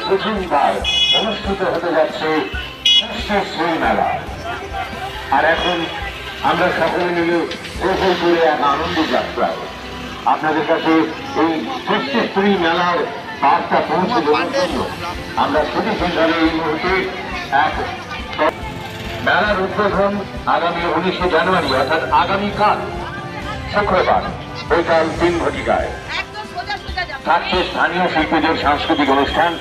প্রথমবার অনুষ্ঠিত হতে যাচ্ছে শ্রী মেলা। আর এখন আমরা সকলে মিলে করে এক আনন্দ যাত্রায় আপনাদের কাছে এই শ্রী মেলার বার্তা পৌঁছে দেওয়ার জন্য আমরা ছুটি সন্ধানে এই মুহূর্তে এক মেলার উদ্বোধন আগামী 19শে জানুয়ারি অর্থাৎ আগামীকাল শুক্রবার বিকাল 3 ঘটিকায় থাকছে স্থানীয় শিল্পীদের সাংস্কৃতিক অনুষ্ঠান।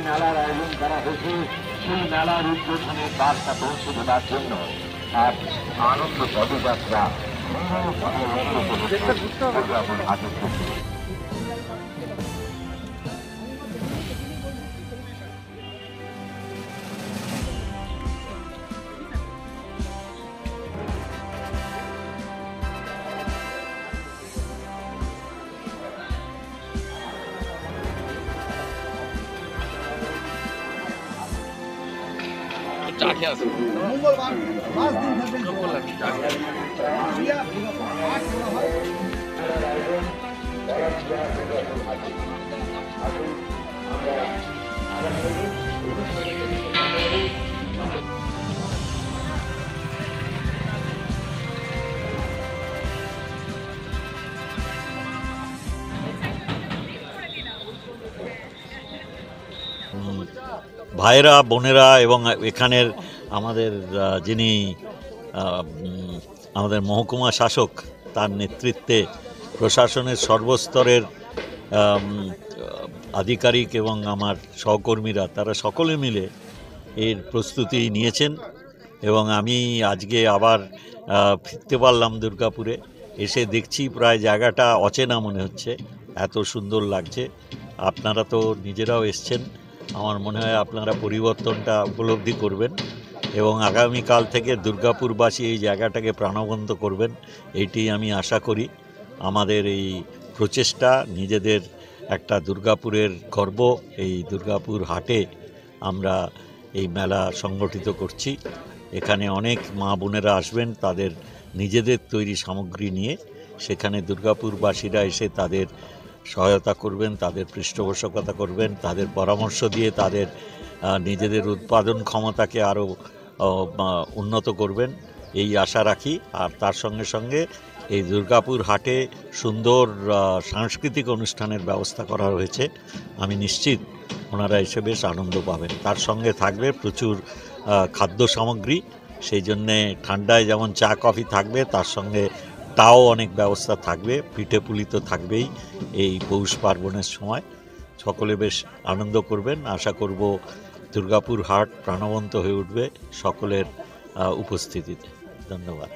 মেলার আয়োজন করা হয়েছে সেই মেলার উদ্বোধনের বার্তা পৌঁছে দেওয়ার জন্য এক আনন্দ পদযাত্রা মঙ্গলবার 5 দিন ভাইরা বোনেরা এবং এখানের আমাদের যিনি আমাদের মহকুমা শাসক তার নেতৃত্বে প্রশাসনের সর্বস্তরের আধিকারিক এবং আমার সহকর্মীরা তারা সকলে মিলে এর প্রস্তুতি নিয়েছেন এবং আমি আজকে আবার ফিরতে পারলাম দুর্গাপুরে। এসে দেখছি প্রায় জায়গাটা অচেনা মনে হচ্ছে, এত সুন্দর লাগছে। আপনারা তো নিজেরাও এসছেন, আমার মনে হয় আপনারা পরিবর্তনটা উপলব্ধি করবেন এবং আগামীকাল থেকে দুর্গাপুরবাসী এই জায়গাটাকে প্রাণবন্ত করবেন, এইটি আমি আশা করি। আমাদের এই প্রচেষ্টা নিজেদের একটা দুর্গাপুরের গর্ব, এই দুর্গাপুর হাটে আমরা এই মেলা সংগঠিত করছি। এখানে অনেক মা বোনেরা আসবেন তাদের নিজেদের তৈরি সামগ্রী নিয়ে, সেখানে দুর্গাপুরবাসীরা এসে তাদের সহায়তা করবেন, তাদের পৃষ্ঠপোষকতা করবেন, তাদের পরামর্শ দিয়ে তাদের নিজেদের উৎপাদন ক্ষমতাকে আরও উন্নত করবেন, এই আশা রাখি। আর তার সঙ্গে সঙ্গে এই দুর্গাপুর হাটে সুন্দর সাংস্কৃতিক অনুষ্ঠানের ব্যবস্থা করা হয়েছে, আমি নিশ্চিত ওনারা এসে বেশ আনন্দ পাবেন। তার সঙ্গে থাকবে প্রচুর খাদ্য সামগ্রী, সেই জন্যে ঠান্ডায় যেমন চা কফি থাকবে, তার সঙ্গে তাও অনেক ব্যবস্থা থাকবে, পিঠে পুলি তো থাকবেই। এই পৌষ পার্বণের সময় সকলে বেশ আনন্দ করবেন, আশা করব দুর্গাপুর হাট প্রাণবন্ত হয়ে উঠবে সকলের উপস্থিতিতে। ধন্যবাদ।